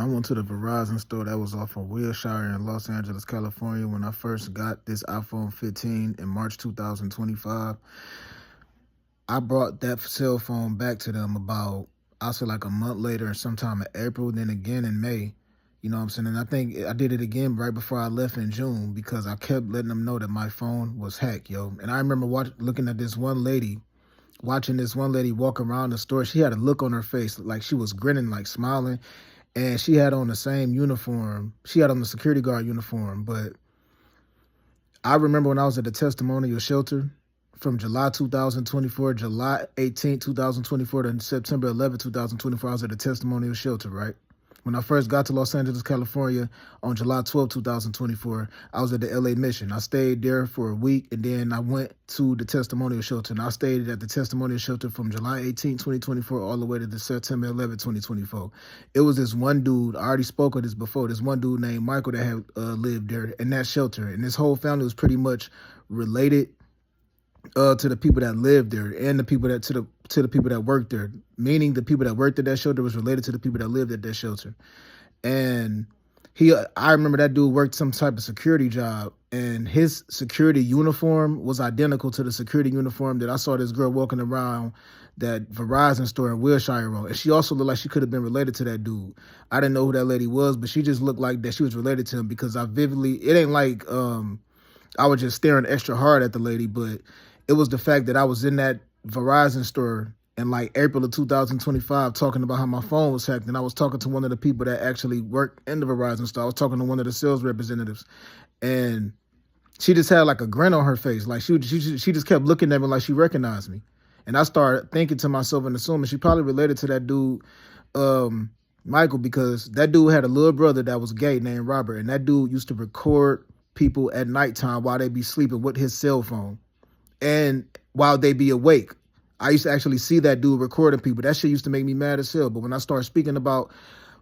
I went to the Verizon store that was off of Wilshire in Los Angeles, California when I first got this iPhone 15 in March 2025. I brought that cell phone back to them about, I'll say like a month later, sometime in April, then again in May. You know what I'm saying? And I think I did it again right before I left in June because I kept letting them know that my phone was hacked, yo. And I remember looking at this one lady, watching this one lady walk around the store. She had a look on her face like she was grinning, like smiling, and she had on the same uniform. She had on the security guard uniform. But I remember when I was at the testimonial shelter from July 2024, July 18th, 2024 to September 11th, 2024, I was at the testimonial shelter, right? When I first got to Los Angeles, California on July 12th, 2024, I was at the LA Mission. I stayed there for a week, and then I went to the testimonial shelter, and I stayed at the testimonial shelter from July 18th, 2024, all the way to the September 11th, 2024. It was this one dude, I already spoke of this before, this one dude named Michael that had lived there in that shelter, and his whole family was pretty much related to the people that lived there and the people that to the people that worked there. Meaning the people that worked at that shelter was related to the people that lived at that shelter. And I remember that dude worked some type of security job, and his security uniform was identical to the security uniform that I saw this girl walking around that Verizon store in Wilshire on. And she also looked like she could have been related to that dude. I didn't know who that lady was, but she just looked like that she was related to him because it ain't like I was just staring extra hard at the lady, but it was the fact that I was in that Verizon store in like April of 2025 talking about how my phone was hacked. And I was talking to one of the people that actually worked in the Verizon store. I was talking to one of the sales representatives, and she just had like a grin on her face. Like she just kept looking at me like she recognized me. And I started thinking to myself and assuming she probably related to that dude, Michael, because that dude had a little brother that was gay named Robert. And that dude used to record people at nighttime while they be sleeping with his cell phone and while they be awake. I used to actually see that dude recording people. That shit used to make me mad as hell. But when I started speaking about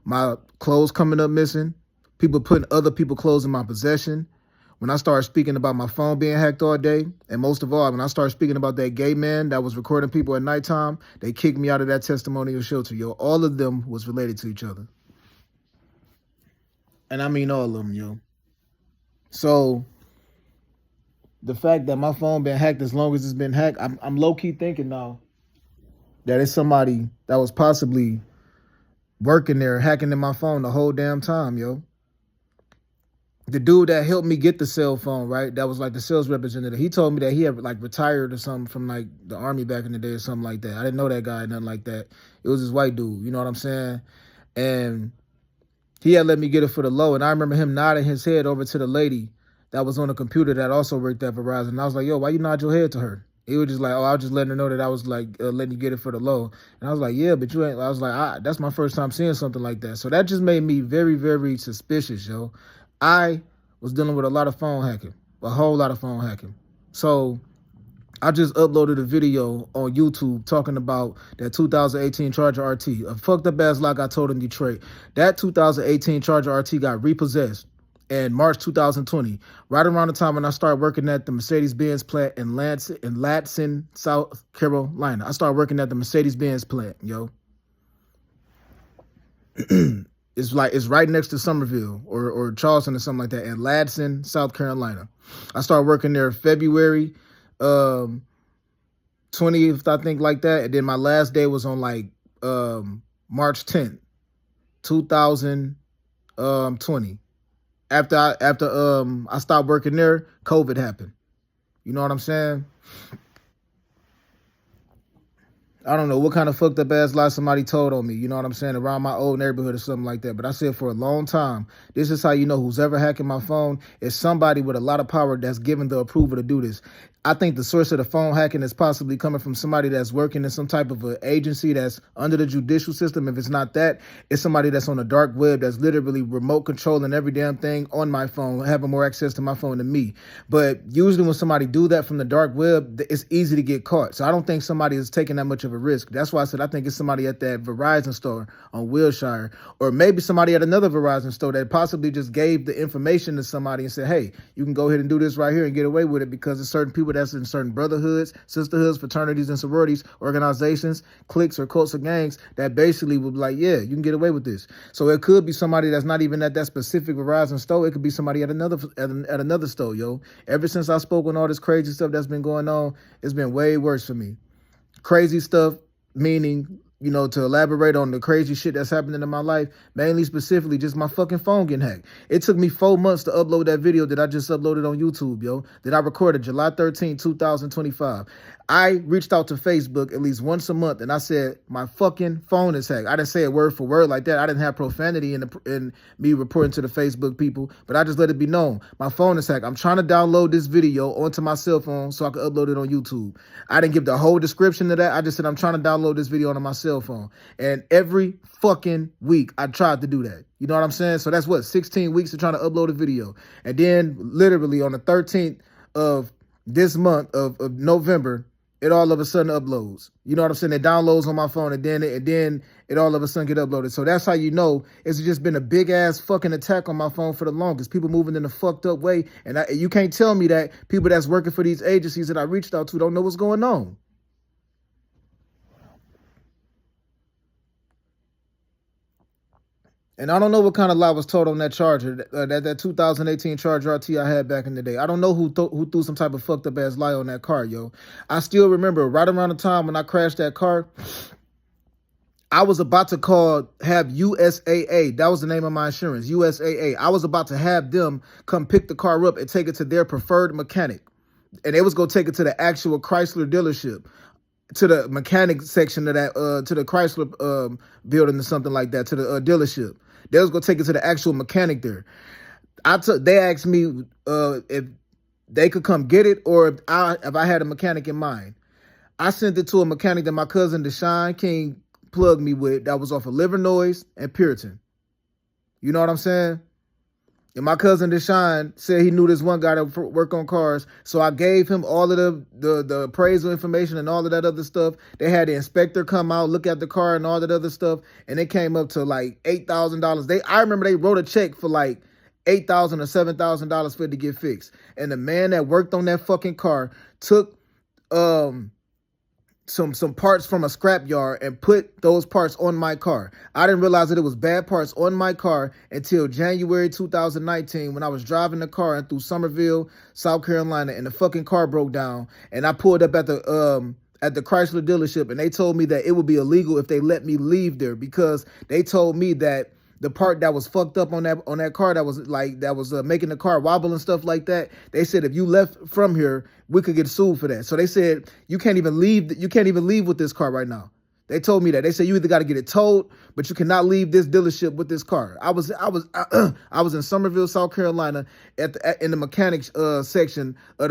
my clothes coming up missing, people putting other people's clothes in my possession, when I started speaking about my phone being hacked all day, and most of all, when I started speaking about that gay man that was recording people at nighttime, they kicked me out of that testimonial shelter, yo. All of them was related to each other. And I mean all of them, yo. So the fact that my phone been hacked as long as it's been hacked, I'm low key thinking now that it's somebody that was possibly working there hacking in my phone the whole damn time, yo. The dude that helped me get the cell phone, right? That was like the sales representative. He told me that he had like retired or something from like the army back in the day or something like that. I didn't know that guy, nothing like that. It was this white dude, you know what I'm saying? And he had let me get it for the low. And I remember him nodding his head over to the lady that was on the computer that also worked at Verizon. And I was like, yo, why you nod your head to her? He was just like, oh, I was just letting her know that I was like letting you get it for the low. And I was like, yeah, but you ain't. I was like, that's my first time seeing something like that. So that just made me very, very suspicious, yo. I was dealing with a lot of phone hacking, a whole lot of phone hacking. So I just uploaded a video on YouTube talking about that 2018 Charger RT, a fucked up ass lock I told in Detroit. That 2018 Charger RT got repossessed in March 2020, right around the time when I started working at the Mercedes-Benz plant in Ladson, South Carolina. I started working at the Mercedes-Benz plant, yo. It's right next to Somerville or Charleston or something like that in Ladson, South Carolina. I started working there February 20th, I think, like that. And then my last day was on like March 10th, 2020. After I stopped working there, COVID happened. You know what I'm saying? I don't know what kind of fucked up ass lie somebody told on me, you know what I'm saying, around my old neighborhood or something like that. But I said for a long time, this is how you know who's ever hacking my phone is somebody with a lot of power that's given the approval to do this. I think the source of the phone hacking is possibly coming from somebody that's working in some type of an agency that's under the judicial system. If it's not that, it's somebody that's on the dark web that's literally remote controlling every damn thing on my phone, having more access to my phone than me. But usually when somebody do that from the dark web, it's easy to get caught. So I don't think somebody is taking that much of a risk. That's why I said I think it's somebody at that Verizon store on Wilshire, or maybe somebody at another Verizon store that possibly just gave the information to somebody and said, hey, you can go ahead and do this right here and get away with it because there's certain people people that's in certain brotherhoods, sisterhoods, fraternities, and sororities, organizations, cliques, or cults or gangs that basically would be like, yeah, you can get away with this. So it could be somebody that's not even at that specific Verizon store. It could be somebody at another store, yo. Ever since I spoke on all this crazy stuff that's been going on, it's been way worse for me. Crazy stuff, meaning, you know, to elaborate on the crazy shit that's happening in my life, mainly specifically just my fucking phone getting hacked. It took me 4 months to upload that video that I just uploaded on YouTube, yo, that I recorded July 13, 2025. I reached out to Facebook at least once a month and I said, my fucking phone is hacked. I didn't say it word for word like that. I didn't have profanity in me reporting to the Facebook people, but I just let it be known. My phone is hacked. I'm trying to download this video onto my cell phone so I can upload it on YouTube. I didn't give the whole description of that. I just said, I'm trying to download this video onto my cell phone. And every fucking week I tried to do that. You know what I'm saying? So that's what, 16 weeks of trying to upload a video. And then literally on the 13th of this month of November, it all of a sudden uploads. You know what I'm saying? It downloads on my phone and then it all of a sudden get uploaded. So that's how you know it's just been a big ass fucking attack on my phone for the longest. People moving in a fucked up way. And you can't tell me that people that's working for these agencies that I reached out to don't know what's going on. And I don't know what kind of lie was told on that Charger, that 2018 Charger RT I had back in the day. I don't know who threw some type of fucked up ass lie on that car, yo. I still remember right around the time when I crashed that car, I was about to have USAA. That was the name of my insurance, USAA. I was about to have them come pick the car up and take it to their preferred mechanic. And they was going to take it to the actual Chrysler dealership, to the mechanic section of that, to the Chrysler building or something like that, to the dealership. They was gonna take it to the actual mechanic there. They asked me if they could come get it or if I had a mechanic in mind. I sent it to a mechanic that my cousin Deshaun King plugged me with that was off of Livernois and Puritan. You know what I'm saying? And my cousin Deshaun said he knew this one guy that worked on cars. So I gave him all of the appraisal information and all of that other stuff. They had the inspector come out, look at the car and all that other stuff. And it came up to like $8,000. I remember they wrote a check for like $8,000 or $7,000 for it to get fixed. And the man that worked on that fucking car took some parts from a scrapyard and put those parts on my car. I didn't realize that it was bad parts on my car until January 2019 when I was driving the car through Summerville, South Carolina, and the fucking car broke down. And I pulled up at the Chrysler dealership and they told me that it would be illegal if they let me leave there because they told me that the part that was fucked up on that car that was making the car wobble and stuff like that. They said if you left from here, we could get sued for that. So they said you can't even leave with this car right now. They told me that. They said you either got to get it towed, but you cannot leave this dealership with this car. I was in Summerville, South Carolina, in the mechanics section of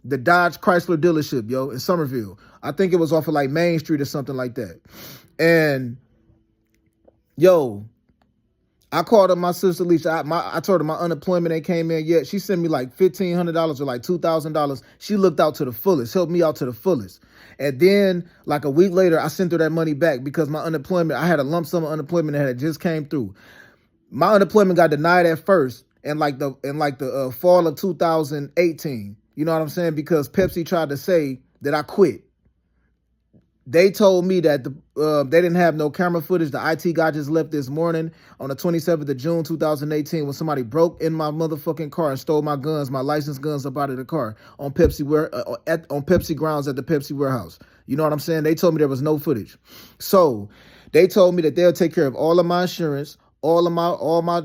the Dodge Chrysler dealership, yo, in Summerville. I think it was off of like Main Street or something like that. And yo, I called up my sister Alicia. I told her my unemployment ain't came in yet. She sent me like $1,500 or like $2,000. She looked out to the fullest, helped me out to the fullest. And then like a week later, I sent her that money back because my unemployment, I had a lump sum of unemployment that had just came through. My unemployment got denied at first in like the fall of 2018. You know what I'm saying? Because Pepsi tried to say that I quit. They told me that they didn't have no camera footage. The IT guy just left this morning on the 27th of June, 2018, when somebody broke in my motherfucking car and stole my guns, my licensed guns up out of the car on Pepsi grounds at the Pepsi warehouse. You know what I'm saying? They told me there was no footage. So they told me that they'll take care of all of my insurance, all my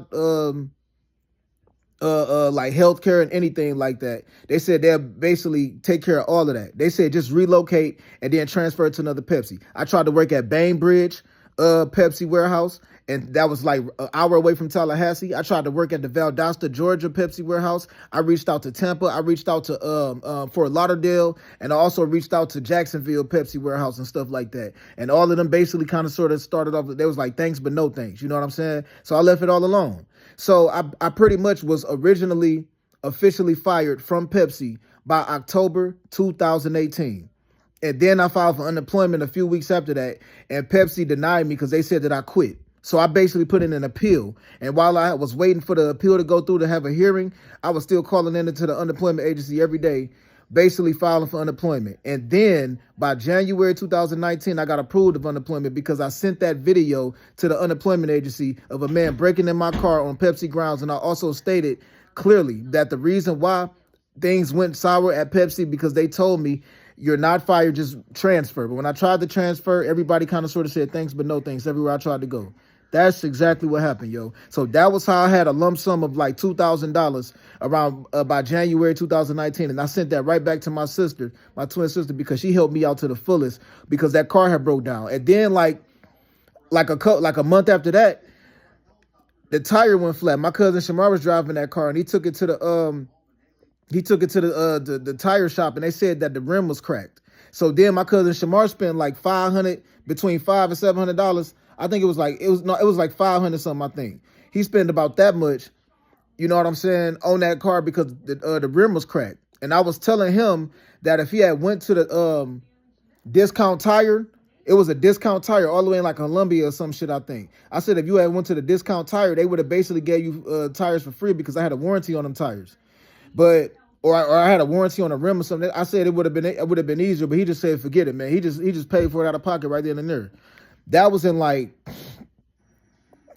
like healthcare and anything like that. They said they'll basically take care of all of that. They said just relocate and then transfer it to another Pepsi. I tried to work at Bainbridge Pepsi warehouse, and that was like an hour away from Tallahassee. I tried to work at the Valdosta, Georgia Pepsi warehouse. I reached out to Tampa. I reached out to Fort Lauderdale, and I also reached out to Jacksonville Pepsi warehouse and stuff like that. And all of them basically kind of sort of started off, they was like, thanks, but no thanks. You know what I'm saying? So I left it all alone. So I pretty much was originally officially fired from Pepsi by October 2018. And then I filed for unemployment a few weeks after that, and Pepsi denied me because they said that I quit. So I basically put in an appeal. And while I was waiting for the appeal to go through to have a hearing, I was still calling into the unemployment agency every day, basically filing for unemployment. And then by January 2019, I got approved of unemployment because I sent that video to the unemployment agency of a man breaking in my car on Pepsi grounds. And I also stated clearly that the reason why things went sour at Pepsi because they told me you're not fired, just transfer. But when I tried to transfer, everybody kind of sort of said thanks, but no thanks everywhere I tried to go. That's exactly what happened, yo. So that was how I had a lump sum of like $2,000 around by January 2019. And I sent that right back to my sister, my twin sister, because she helped me out to the fullest because that car had broke down. And then like a month after that, the tire went flat. My cousin Shamar was driving that car and he took it to the tire shop and they said that the rim was cracked. So then my cousin Shamar spent like between $500 and $700. I think it was like 500 something, I think. He spent about that much, you know what I'm saying, on that car because the rim was cracked. And I was telling him that if he had went to the discount tire, it was a discount tire all the way in like Columbia or some shit, I think. I said if you had went to the discount tire, they would have basically gave you tires for free because I had a warranty on them tires. But or I had a warranty on a rim or something. I said it would have been easier, but he just said forget it, man. He just paid for it out of pocket right then and there. That was in like,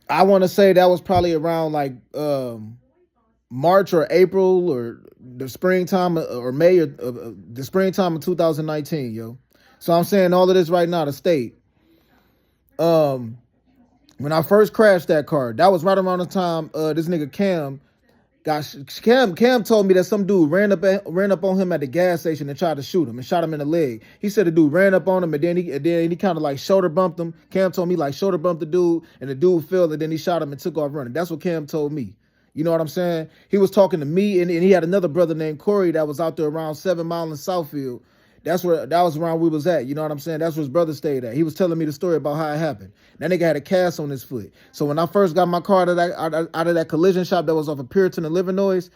I want to say that was probably around like March or April or the springtime or May or the springtime of 2019, yo. So I'm saying all of this right now to state, when I first crashed that car, that was right around the time this nigga Cam told me that some dude ran up on him at the gas station and tried to shoot him and shot him in the leg. He said the dude ran up on him and then he kind of like shoulder bumped him. Cam told me like shoulder bumped the dude and the dude fell and then he shot him and took off running. That's what Cam told me. You know what I'm saying? He was talking to me and he had another brother named Corey that was out there around 7 Mile in Southfield. That was around we was at. You know what I'm saying? That's where his brother stayed at. He was telling me the story about how it happened. That nigga had a cast on his foot. So when I first got my car out of that collision shop that was off of Puritan and Illinois,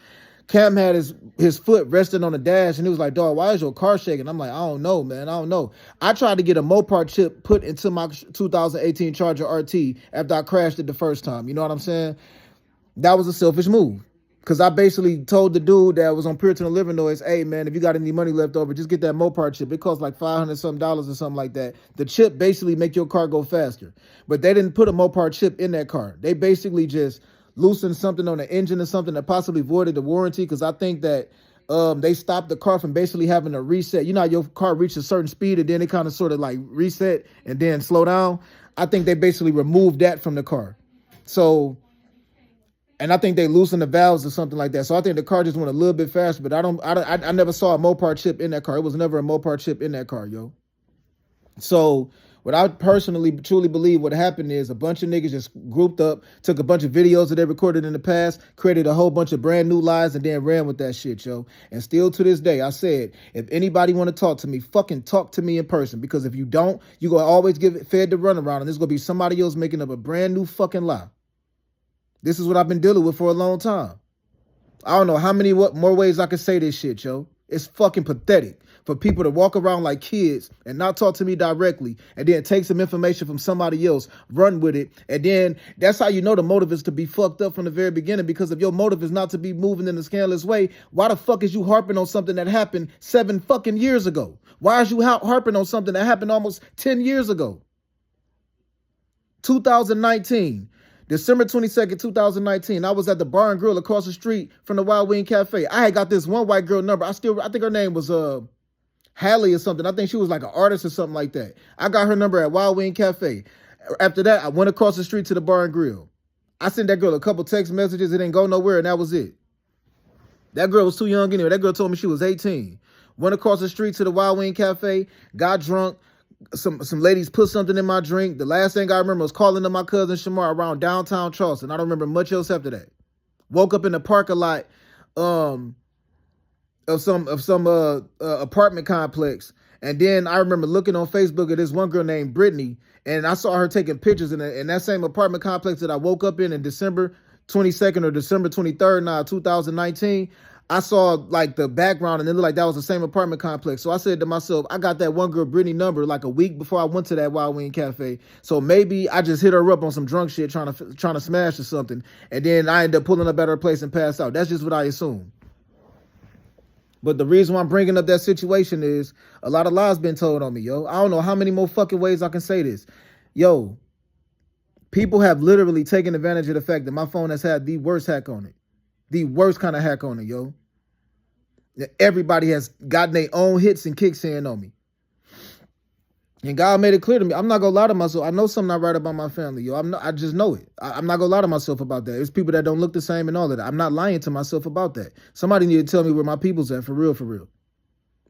Cam had his foot resting on the dash and he was like, dog, why is your car shaking? I'm like, I don't know, man. I don't know. I tried to get a Mopar chip put into my 2018 Charger RT after I crashed it the first time. You know what I'm saying? That was a selfish move. Because I basically told the dude that was on Puritan and Illinois, hey, man, if you got any money left over, just get that Mopar chip. It costs like $500 something or something like that. The chip basically make your car go faster. But they didn't put a Mopar chip in that car. They basically just loosened something on the engine or something that possibly voided the warranty because I think that they stopped the car from basically having to reset. You know how your car reaches a certain speed and then it kind of sort of like reset and then slow down? I think they basically removed that from the car. So... and I think they loosened the valves or something like that. So I think the car just went a little bit faster, but I never saw a Mopar chip in that car. It was never a Mopar chip in that car, yo. So what I personally truly believe what happened is a bunch of niggas just grouped up, took a bunch of videos that they recorded in the past, created a whole bunch of brand new lies, and then ran with that shit, yo. And still to this day, I said, if anybody want to talk to me, fucking talk to me in person. Because if you don't, you're going to always get fed the runaround, and there's going to be somebody else making up a brand new fucking lie. This is what I've been dealing with for a long time. I don't know how many more ways I can say this shit, yo. It's fucking pathetic for people to walk around like kids and not talk to me directly and then take some information from somebody else, run with it. And then that's how you know the motive is to be fucked up from the very beginning, because if your motive is not to be moving in a scandalous way, why the fuck is you harping on something that happened 7 fucking years ago? Why is you harping on something that happened almost 10 years ago? 2019. December 22nd, 2019, I was at the Bar and Grill across the street from the Wild Wing Cafe. I had got this one white girl number. I think her name was Hallie or something. I think she was like an artist or something like that. I got her number at Wild Wing Cafe. After that, I went across the street to the Bar and Grill. I sent that girl a couple text messages. It didn't go nowhere, and that was it. That girl was too young anyway. That girl told me she was 18. Went across the street to the Wild Wing Cafe, got drunk. Some ladies put something in my drink. The last thing I remember was calling to my cousin Shamar around downtown Charleston. I don't remember much else after that. Woke up in the parking lot of some apartment complex, and then I remember looking on Facebook at this one girl named Brittany, and I saw her taking pictures in that same apartment complex that I woke up in December 22nd or December 23rd, 2019. I saw like the background and it looked like that was the same apartment complex. So I said to myself, I got that one girl Brittany number like a week before I went to that Wild Wing Cafe. So maybe I just hit her up on some drunk shit trying to smash or something. And then I ended up pulling up at her place and passed out. That's just what I assume. But the reason why I'm bringing up that situation is a lot of lies been told on me, yo. I don't know how many more fucking ways I can say this. Yo, people have literally taken advantage of the fact that my phone has had the worst hack on it. The worst kind of hack on it, yo. Everybody has gotten their own hits and kicks in on me. And God made it clear to me. I'm not gonna lie to myself. I know something not right about my family, yo. I just know it. I'm not gonna lie to myself about that. It's people that don't look the same and all of that. I'm not lying to myself about that. Somebody need to tell me where my people's at, for real, for real.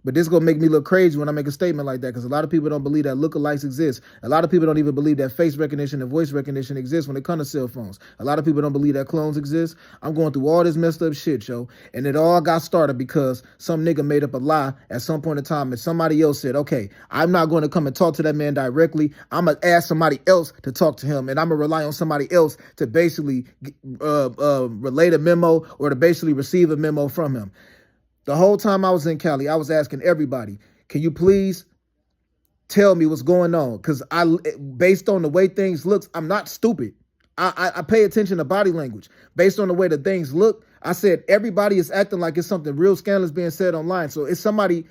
But this is going to make me look crazy when I make a statement like that, because a lot of people don't believe that lookalikes exist. A lot of people don't even believe that face recognition and voice recognition exists when it comes to cell phones. A lot of people don't believe that clones exist. I'm going through all this messed up shit, yo. And it all got started because some nigga made up a lie at some point in time and somebody else said, okay, I'm not going to come and talk to that man directly. I'm going to ask somebody else to talk to him, and I'm going to rely on somebody else to basically relate a memo or to basically receive a memo from him. The whole time I was in Cali, I was asking everybody, can you please tell me what's going on? Because based on the way things look, I'm not stupid. I pay attention to body language. Based on the way that things look, I said everybody is acting like it's something real scandalous being said online. So it's somebody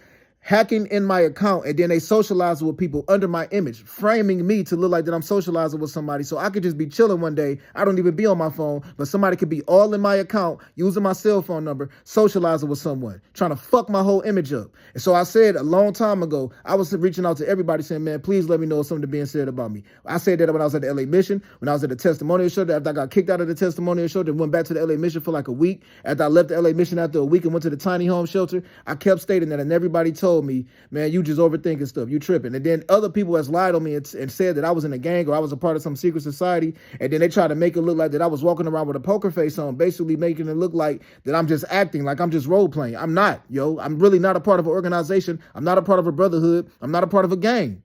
hacking in my account, and then they socialize with people under my image, framing me to look like that I'm socializing with somebody. So I could just be chilling one day. I don't even be on my phone, but somebody could be all in my account, using my cell phone number, socializing with someone, trying to fuck my whole image up. And so I said a long time ago, I was reaching out to everybody saying, man, please let me know if something being said about me. I said that when I was at the LA Mission, when I was at the testimonial show, after I got kicked out of the testimonial show, then went back to the LA Mission for like a week. After I left the LA Mission after a week and went to the tiny home shelter, I kept stating that, and everybody told me, man, you just overthinking stuff. You tripping. And then other people has lied on me and said that I was in a gang or I was a part of some secret society. And then they tried to make it look like that I was walking around with a poker face on, basically making it look like that I'm just acting, like I'm just role playing. I'm not, yo. I'm really not a part of an organization. I'm not a part of a brotherhood. I'm not a part of a gang.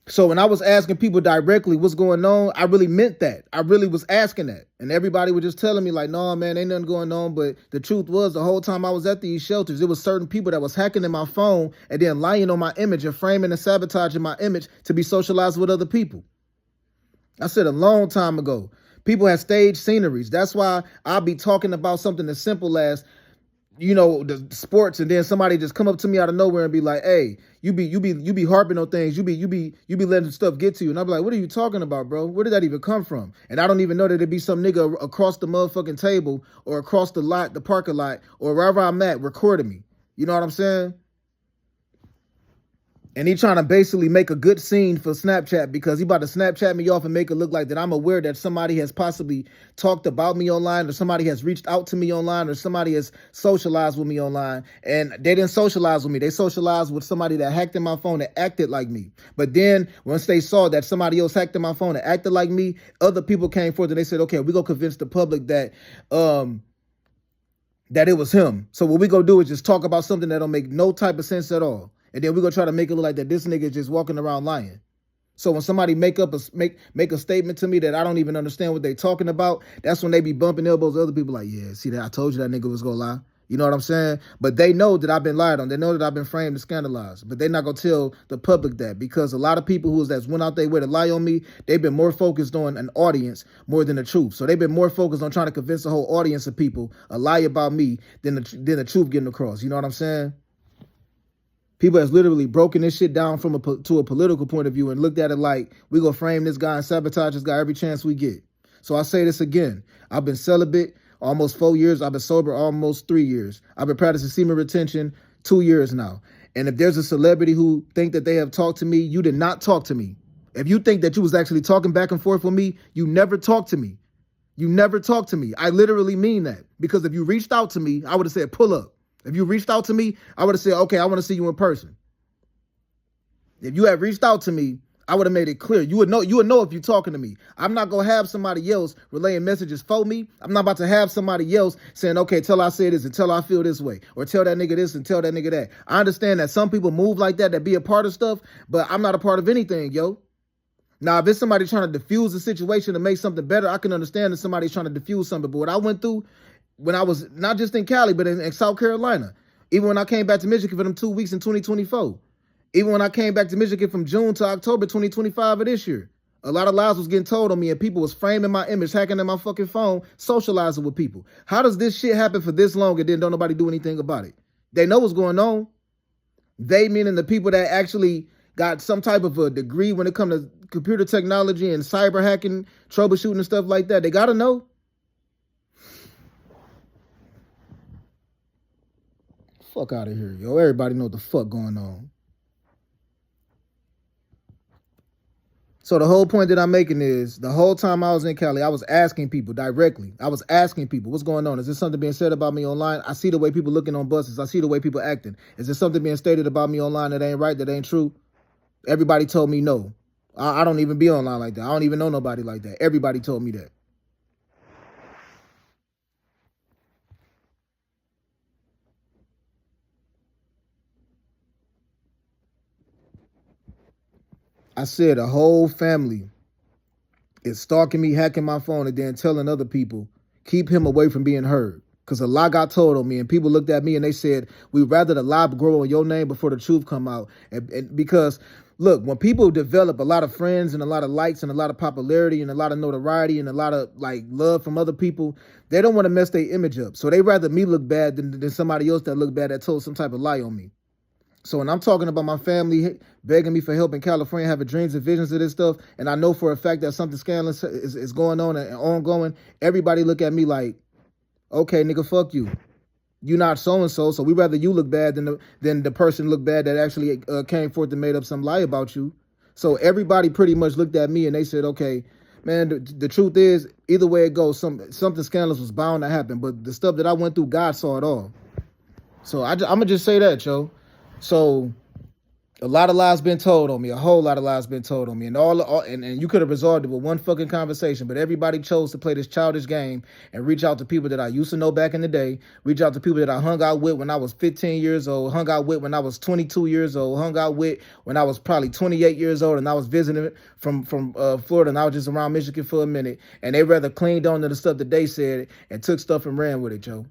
So when I was asking people directly what's going on, I really meant that. I really was asking that. And everybody was just telling me like, no, man, ain't nothing going on. But the truth was, the whole time I was at these shelters, it was certain people that was hacking in my phone and then lying on my image and framing and sabotaging my image to be socialized with other people. I said a long time ago, people have staged sceneries. That's why I'll be talking about something as simple as, you know, the sports, and then somebody just come up to me out of nowhere and be like, hey, you be harping on things, you be letting stuff get to you. And I'll be like, what are you talking about, bro? Where did that even come from? And I don't even know that it'd be some nigga across the motherfucking table or across the lot, the parking lot, or wherever I'm at recording me. You know what I'm saying? And he trying to basically make a good scene for Snapchat because he about to Snapchat me off and make it look like that I'm aware that somebody has possibly talked about me online, or somebody has reached out to me online, or somebody has socialized with me online. And they didn't socialize with me. They socialized with somebody that hacked in my phone that acted like me. But then once they saw that somebody else hacked in my phone that acted like me, other people came forth and they said, okay, we're going to convince the public that it was him. So what we going to do is just talk about something that don't make no type of sense at all. And then we're going to try to make it look like that this nigga is just walking around lying. So when somebody make a statement to me that I don't even understand what they talking about, that's when they be bumping elbows to other people like, yeah, see that? I told you that nigga was going to lie. You know what I'm saying? But they know that I've been lied on. They know that I've been framed and scandalized. But they're not going to tell the public that, because a lot of people that's went out their way to lie on me, they've been more focused on an audience more than the truth. So they've been more focused on trying to convince a whole audience of people a lie about me than the truth getting across. You know what I'm saying? People has literally broken this shit down to a political point of view and looked at it like, we gonna frame this guy and sabotage this guy every chance we get. So I say this again. I've been celibate almost 4 years. I've been sober almost 3 years. I've been practicing semen retention 2 years now. And if there's a celebrity who think that they have talked to me, you did not talk to me. If you think that you was actually talking back and forth with me, you never talked to me. You never talked to me. I literally mean that. Because if you reached out to me, I would have said, pull up. If you reached out to me, I would have said, okay, I want to see you in person. If you had reached out to me, I would have made it clear. You would know if you're talking to me. I'm not going to have somebody else relaying messages for me. I'm not about to have somebody else saying, okay, tell I say this and tell I feel this way, or tell that nigga this and tell that nigga that. I understand that some people move like that be a part of stuff, but I'm not a part of anything, yo. Now, if it's somebody trying to diffuse the situation to make something better, I can understand that somebody's trying to diffuse something. But what I went through when I was not just in Cali, but in South Carolina, even when I came back to Michigan for them 2 weeks in 2024, even when I came back to Michigan from June to October 2025 of this year, A lot of lies was getting told on me, and people was framing my image, hacking in my fucking phone, socializing with people. How does this shit happen for this long and then don't nobody do anything about it? They know what's going on. They meaning the people that actually got some type of a degree when it comes to computer technology and cyber hacking, troubleshooting and stuff like that. They gotta know. Fuck out of here, yo. Everybody know what the fuck going on. So the whole point that I'm making is the whole time I was in Cali, I was asking people directly. I was asking people, what's going on? Is there something being said about me online? I see the way people looking on buses. I see the way people acting. Is there something being stated about me online that ain't right, that ain't true? Everybody told me no. I don't even be online like that. I don't even know nobody like that. Everybody told me that. I said a whole family is stalking me, hacking my phone, and then telling other people, keep him away from being heard. Because a lie got told on me, and people looked at me and they said, we'd rather the lie grow on your name before the truth come out. And because, look, when people develop a lot of friends and a lot of likes and a lot of popularity and a lot of notoriety and a lot of like love from other people, they don't want to mess their image up. So they rather me look bad than somebody else that looked bad that told some type of lie on me. So when I'm talking about my family begging me for help in California, having dreams and visions of this stuff, and I know for a fact that something scandalous is going on and ongoing, everybody look at me like, okay, nigga, fuck you. You not so-and-so, so we rather you look bad than the person look bad that actually came forth and made up some lie about you. So everybody pretty much looked at me and they said, okay, man, the truth is, either way it goes, something scandalous was bound to happen. But the stuff that I went through, God saw it all. So I'm going to just say that, yo. So a lot of lies been told on me, a whole lot of lies been told on me, and and you could have resolved it with one fucking conversation, but everybody chose to play this childish game and reach out to people that I used to know back in the day, reach out to people that I hung out with when I was 15 years old, hung out with when I was 22 years old, hung out with when I was probably 28 years old, and I was visiting from Florida, and I was just around Michigan for a minute, and they rather clinged on to the stuff that they said and took stuff and ran with it, Joe.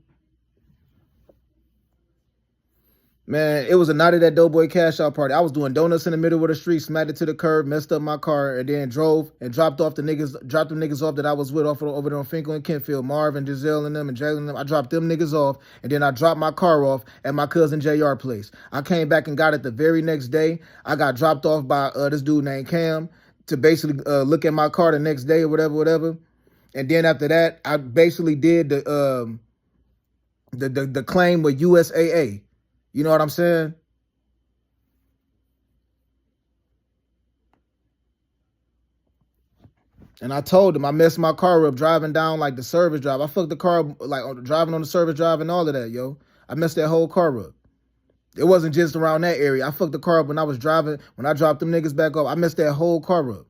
Man, it was a night of that Doughboy Cash Out party. I was doing donuts in the middle of the street, smacked it to the curb, messed up my car, and then drove and dropped the niggas off that I was with over there on Finkel and Kentfield, Marv and Giselle and them and Jalen and them. I dropped them niggas off, and then I dropped my car off at my cousin JR place. I came back and got it the very next day. I got dropped off by this dude named Cam to basically look at my car the next day or whatever. And then after that, I basically did the claim with USAA. You know what I'm saying? And I told him I messed my car up driving down like the service drive. I fucked the car up, like driving on the service drive and all of that, yo. I messed that whole car up. It wasn't just around that area. I fucked the car up when I was driving, when I dropped them niggas back off. I messed that whole car up.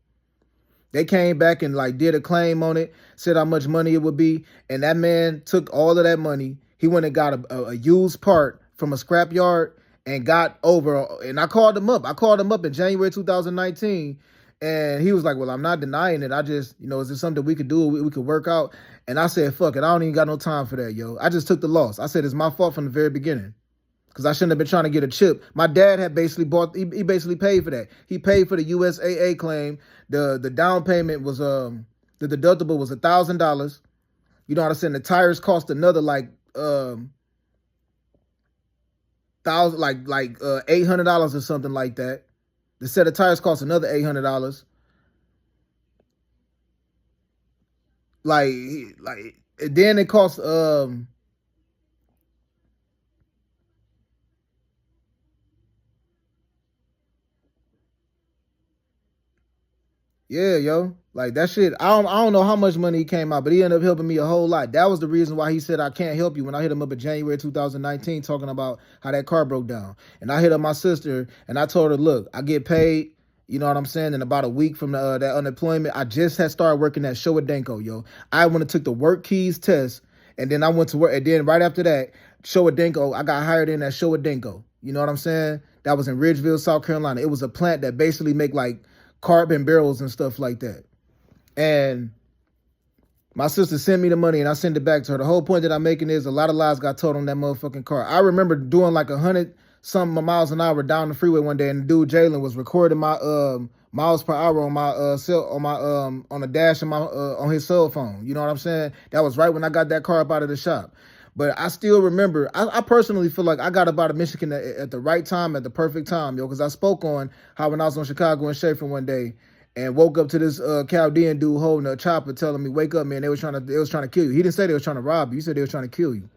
They came back and like did a claim on it, said how much money it would be. And that man took all of that money. He went and got a used part from a scrap yard and got over, and I called him up. I called him up in January 2019, and he was like, well, I'm not denying it. I just, is there something we could do, we could work out? And I said, fuck it, I don't even got no time for that, yo. I just took the loss. I said, it's my fault from the very beginning, because I shouldn't have been trying to get a chip. My dad had basically he basically paid for that. He paid for the USAA claim. The down payment was, the deductible was $1,000. You know what I'm saying? The tires cost another like, $800 or something like that. The set of tires cost another $800. Like then it cost yeah, yo. Like that shit, I don't know how much money he came out, but he ended up helping me a whole lot. That was the reason why he said I can't help you when I hit him up in January 2019 talking about how that car broke down. And I hit up my sister and I told her, look, I get paid, you know what I'm saying, in about a week from that unemployment. I just had started working at Showa Denko, yo. I went and took the work keys test, and then I went to work, and then right after that, Showa Denko, I got hired in at Showa Denko. You know what I'm saying? That was in Ridgeville, South Carolina. It was a plant that basically make like carbon barrels and stuff like that. And my sister sent me the money and I sent it back to her. The whole point that I'm making is a lot of lies got told on that motherfucking car. I remember doing like 100 some miles an hour down the freeway one day, and the dude Jalen was recording my miles per hour on my cell on my on the dash of my on his cell phone. You know what I'm saying? That was right when I got that car up out of the shop. But I still remember, I personally feel like I got up out of Michigan at the right time, at the perfect time, yo, because I spoke on how when I was on Chicago and Schaefer one day and woke up to this Chaldean dude holding a chopper telling me, wake up, man, they was trying to kill you. He didn't say they was trying to rob you. He said they was trying to kill you.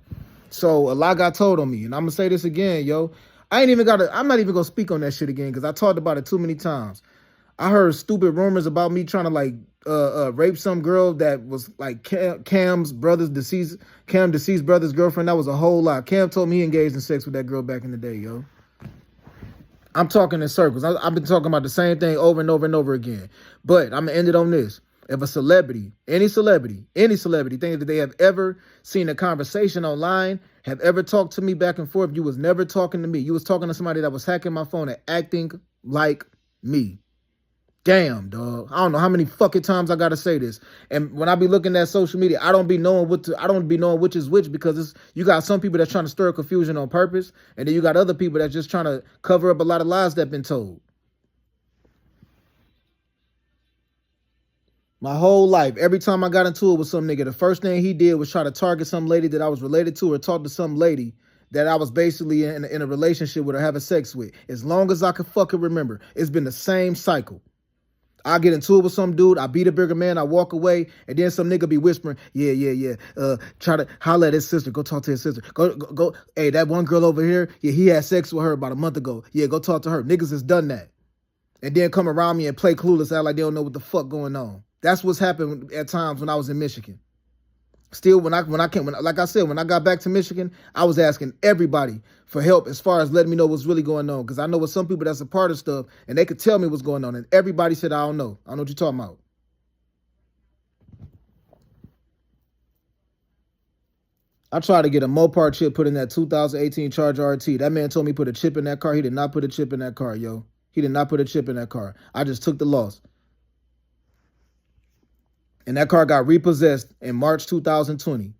So a lot got told on me. And I'm going to say this again, yo. I'm not even going to speak on that shit again because I talked about it too many times. I heard stupid rumors about me trying to like rape some girl that was like Cam's deceased brother's girlfriend. That was a whole lot. Cam told me he engaged in sex with that girl back in the day, yo. I'm talking in circles. I've been talking about the same thing over and over and over again. But I'm going to end it on this. If a celebrity, any celebrity thinks that they have ever seen a conversation online, have ever talked to me back and forth, you was never talking to me. You was talking to somebody that was hacking my phone and acting like me. Damn, dog. I don't know how many fucking times I gotta say this. And when I be looking at social media, I don't be knowing which is which because you got some people that's trying to stir confusion on purpose, and then you got other people that's just trying to cover up a lot of lies that been told. My whole life, every time I got into it with some nigga, the first thing he did was try to target some lady that I was related to or talk to some lady that I was basically in a relationship with or having sex with. As long as I can fucking remember, it's been the same cycle. I get into it with some dude, I beat a bigger man, I walk away, and then some nigga be whispering, yeah. Try to holler at his sister, go talk to his sister. Go. Hey, that one girl over here, yeah, he had sex with her about a month ago. Yeah, go talk to her. Niggas has done that. And then come around me and play clueless, act like they don't know what the fuck going on. That's what's happened at times when I was in Michigan. Still, when I got back to Michigan, I was asking everybody for help as far as letting me know what's really going on. Because I know with some people that's a part of stuff, and they could tell me what's going on. And everybody said, I don't know. I don't know what you're talking about. I tried to get a Mopar chip put in that 2018 Charger RT. That man told me put a chip in that car. He did not put a chip in that car, yo. He did not put a chip in that car. I just took the loss. And that car got repossessed in March 2020.